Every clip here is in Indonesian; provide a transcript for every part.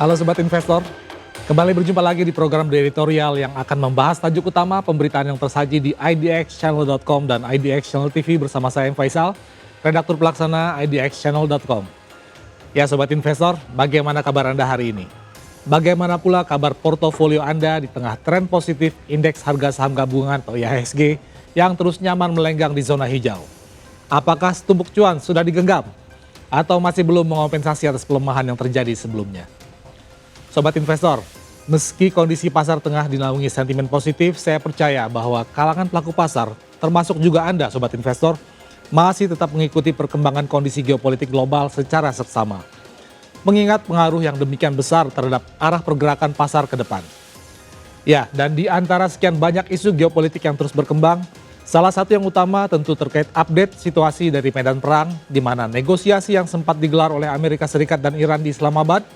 Halo Sobat Investor, kembali berjumpa lagi di program The Editorial yang akan membahas tajuk utama pemberitaan yang tersaji di idxchannel.com dan IDX Channel TV bersama saya Faisal, redaktur pelaksana idxchannel.com. Ya Sobat Investor, bagaimana kabar Anda hari ini? Bagaimana pula kabar portofolio Anda di tengah tren positif indeks harga saham gabungan atau IHSG yang terus nyaman melenggang di zona hijau? Apakah setumpuk cuan sudah digenggam? Atau masih belum mengompensasi atas pelemahan yang terjadi sebelumnya? Sobat Investor, meski kondisi pasar tengah dinaungi sentimen positif, saya percaya bahwa kalangan pelaku pasar, termasuk juga Anda Sobat Investor, masih tetap mengikuti perkembangan kondisi geopolitik global secara seksama. Mengingat pengaruh yang demikian besar terhadap arah pergerakan pasar ke depan. Ya, dan di antara sekian banyak isu geopolitik yang terus berkembang, salah satu yang utama tentu terkait update situasi dari medan perang, di mana negosiasi yang sempat digelar oleh Amerika Serikat dan Iran di Islamabad,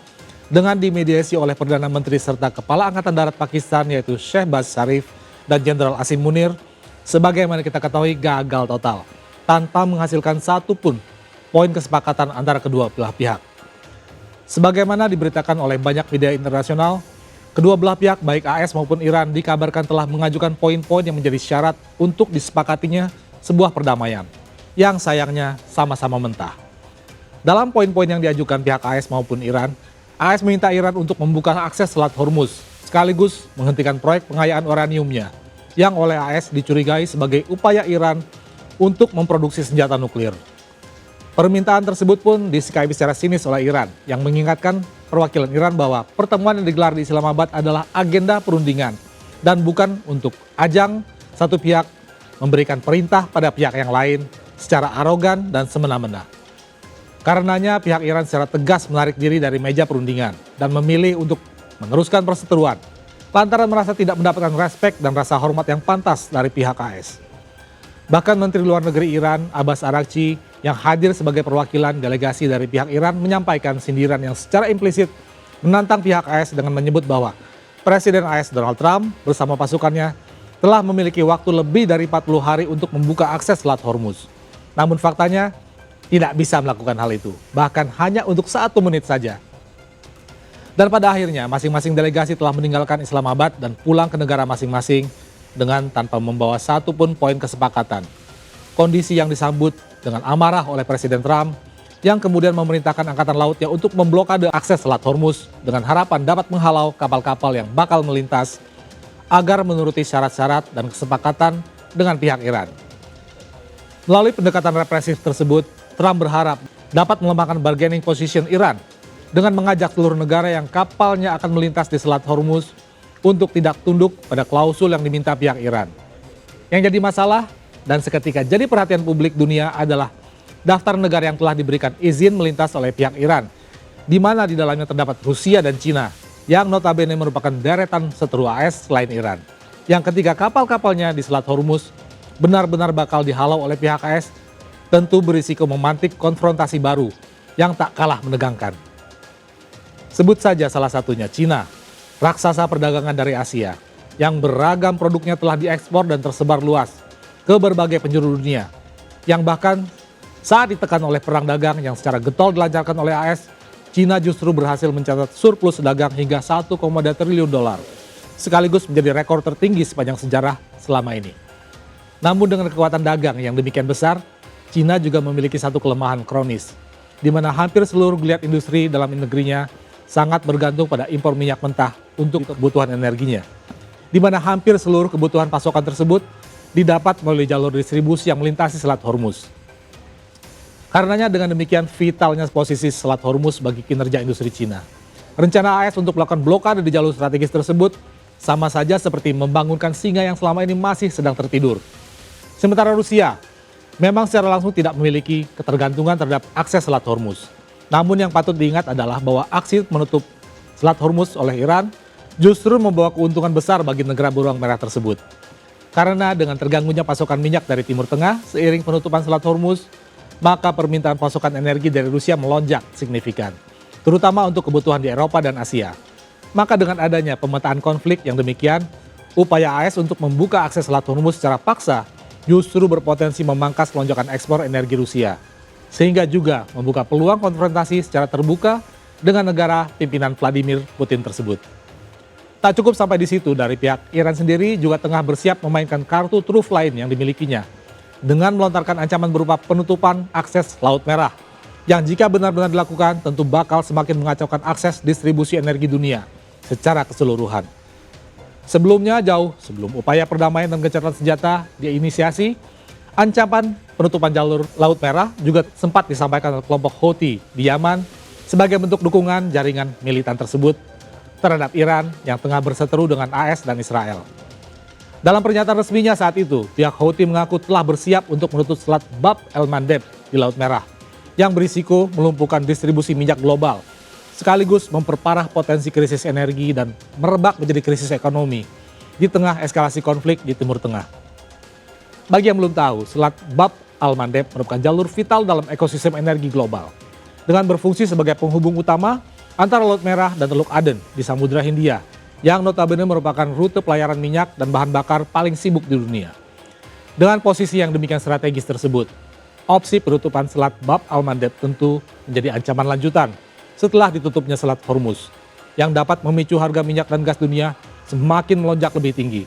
dengan dimediasi oleh Perdana Menteri serta Kepala Angkatan Darat Pakistan yaitu Shehbaz Sharif dan Jenderal Asim Munir, sebagaimana kita ketahui gagal total, tanpa menghasilkan satupun poin kesepakatan antara kedua belah pihak. Sebagaimana diberitakan oleh banyak media internasional, kedua belah pihak baik AS maupun Iran dikabarkan telah mengajukan poin-poin yang menjadi syarat untuk disepakatinya sebuah perdamaian, yang sayangnya sama-sama mentah. Dalam poin-poin yang diajukan pihak AS maupun Iran, AS meminta Iran untuk membuka akses Selat Hormuz, sekaligus menghentikan proyek pengayaan uraniumnya, yang oleh AS dicurigai sebagai upaya Iran untuk memproduksi senjata nuklir. Permintaan tersebut pun disikapi secara sinis oleh Iran, yang mengingatkan perwakilan Iran bahwa pertemuan yang digelar di Islamabad adalah agenda perundingan, dan bukan untuk ajang satu pihak memberikan perintah pada pihak yang lain secara arogan dan semena-mena. Karenanya pihak Iran secara tegas menarik diri dari meja perundingan dan memilih untuk meneruskan perseteruan lantaran merasa tidak mendapatkan respek dan rasa hormat yang pantas dari pihak AS. Bahkan Menteri Luar Negeri Iran Abbas Araghchi yang hadir sebagai perwakilan delegasi dari pihak Iran menyampaikan sindiran yang secara implisit menantang pihak AS dengan menyebut bahwa Presiden AS Donald Trump bersama pasukannya telah memiliki waktu lebih dari 40 hari untuk membuka akses Selat Hormuz. Namun faktanya tidak bisa melakukan hal itu, bahkan hanya untuk 1 menit saja. Dan pada akhirnya masing-masing delegasi telah meninggalkan Islamabad dan pulang ke negara masing-masing dengan tanpa membawa satupun poin kesepakatan. Kondisi yang disambut dengan amarah oleh Presiden Trump yang kemudian memerintahkan Angkatan Lautnya untuk memblokade akses Selat Hormuz dengan harapan dapat menghalau kapal-kapal yang bakal melintas agar menuruti syarat-syarat dan kesepakatan dengan pihak Iran. Melalui pendekatan represif tersebut, Trump berharap dapat melemahkan bargaining position Iran dengan mengajak seluruh negara yang kapalnya akan melintas di Selat Hormuz untuk tidak tunduk pada klausul yang diminta pihak Iran. Yang jadi masalah dan seketika jadi perhatian publik dunia adalah daftar negara yang telah diberikan izin melintas oleh pihak Iran, di mana di dalamnya terdapat Rusia dan Cina yang notabene merupakan deretan seteru AS selain Iran. Yang ketiga kapal-kapalnya di Selat Hormuz benar-benar bakal dihalau oleh pihak AS, tentu berisiko memantik konfrontasi baru yang tak kalah menegangkan. Sebut saja salah satunya Cina, raksasa perdagangan dari Asia, yang beragam produknya telah diekspor dan tersebar luas ke berbagai penjuru dunia, yang bahkan saat ditekan oleh perang dagang yang secara getol dilancarkan oleh AS, Cina justru berhasil mencatat surplus dagang hingga 1,2 triliun dolar, sekaligus menjadi rekor tertinggi sepanjang sejarah selama ini. Namun dengan kekuatan dagang yang demikian besar, Cina juga memiliki satu kelemahan kronis, di mana hampir seluruh geliat industri dalam negerinya sangat bergantung pada impor minyak mentah untuk kebutuhan energinya, di mana hampir seluruh kebutuhan pasokan tersebut didapat melalui jalur distribusi yang melintasi Selat Hormuz. Karenanya dengan demikian vitalnya posisi Selat Hormuz bagi kinerja industri Cina. Rencana AS untuk melakukan blokade di jalur strategis tersebut sama saja seperti membangunkan singa yang selama ini masih sedang tertidur. Sementara Rusia memang secara langsung tidak memiliki ketergantungan terhadap akses Selat Hormuz. Namun yang patut diingat adalah bahwa aksi menutup Selat Hormuz oleh Iran justru membawa keuntungan besar bagi negara beruang merah tersebut. Karena dengan terganggunya pasokan minyak dari Timur Tengah seiring penutupan Selat Hormuz, maka permintaan pasokan energi dari Rusia melonjak signifikan, terutama untuk kebutuhan di Eropa dan Asia. Maka dengan adanya pemetaan konflik yang demikian, upaya AS untuk membuka akses Selat Hormuz secara paksa justru berpotensi memangkas lonjakan ekspor energi Rusia, sehingga juga membuka peluang konfrontasi secara terbuka dengan negara pimpinan Vladimir Putin tersebut. Tak cukup sampai di situ, dari pihak Iran sendiri juga tengah bersiap memainkan kartu truf lain yang dimilikinya dengan melontarkan ancaman berupa penutupan akses Laut Merah yang jika benar-benar dilakukan tentu bakal semakin mengacaukan akses distribusi energi dunia secara keseluruhan. Sebelumnya, jauh sebelum upaya perdamaian dan gencatan senjata diinisiasi, ancaman penutupan jalur Laut Merah juga sempat disampaikan oleh kelompok Houthi di Yaman sebagai bentuk dukungan jaringan militan tersebut terhadap Iran yang tengah berseteru dengan AS dan Israel. Dalam pernyataan resminya saat itu, pihak Houthi mengaku telah bersiap untuk menutup selat Bab el-Mandeb di Laut Merah yang berisiko melumpuhkan distribusi minyak global, sekaligus memperparah potensi krisis energi dan merebak menjadi krisis ekonomi di tengah eskalasi konflik di Timur Tengah. Bagi yang belum tahu, Selat Bab al-Mandeb merupakan jalur vital dalam ekosistem energi global dengan berfungsi sebagai penghubung utama antara Laut Merah dan Teluk Aden di Samudra Hindia yang notabene merupakan rute pelayaran minyak dan bahan bakar paling sibuk di dunia. Dengan posisi yang demikian strategis tersebut, opsi penutupan Selat Bab al-Mandeb tentu menjadi ancaman lanjutan setelah ditutupnya Selat Hormuz, yang dapat memicu harga minyak dan gas dunia semakin melonjak lebih tinggi.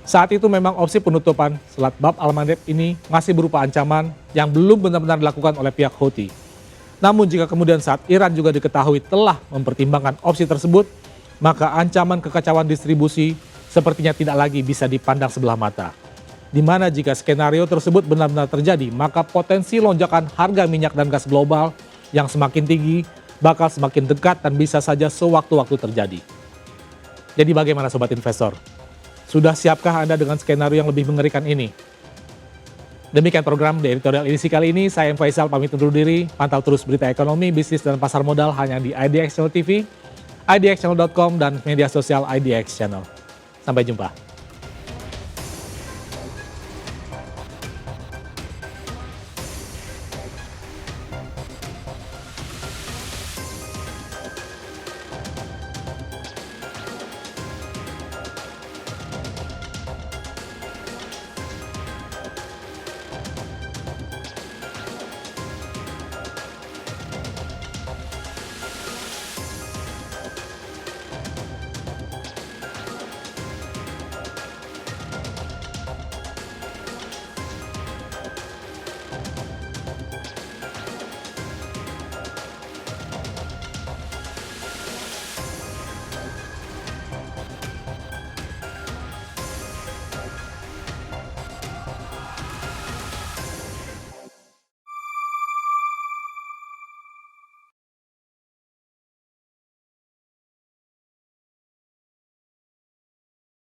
Saat itu memang opsi penutupan Selat Bab al-Mandeb ini masih berupa ancaman yang belum benar-benar dilakukan oleh pihak Houthi. Namun jika kemudian saat Iran juga diketahui telah mempertimbangkan opsi tersebut, maka ancaman kekacauan distribusi sepertinya tidak lagi bisa dipandang sebelah mata. Di mana jika skenario tersebut benar-benar terjadi, maka potensi lonjakan harga minyak dan gas global yang semakin tinggi bakal semakin dekat dan bisa saja sewaktu-waktu terjadi. Jadi bagaimana sobat investor? Sudah siapkah Anda dengan skenario yang lebih mengerikan ini? Demikian program The Editorial edisi kali ini. Saya M. Faisal pamit undur diri. Pantau terus berita ekonomi, bisnis, dan pasar modal hanya di IDX Channel TV, idxchannel.com, dan media sosial IDX Channel. Sampai jumpa.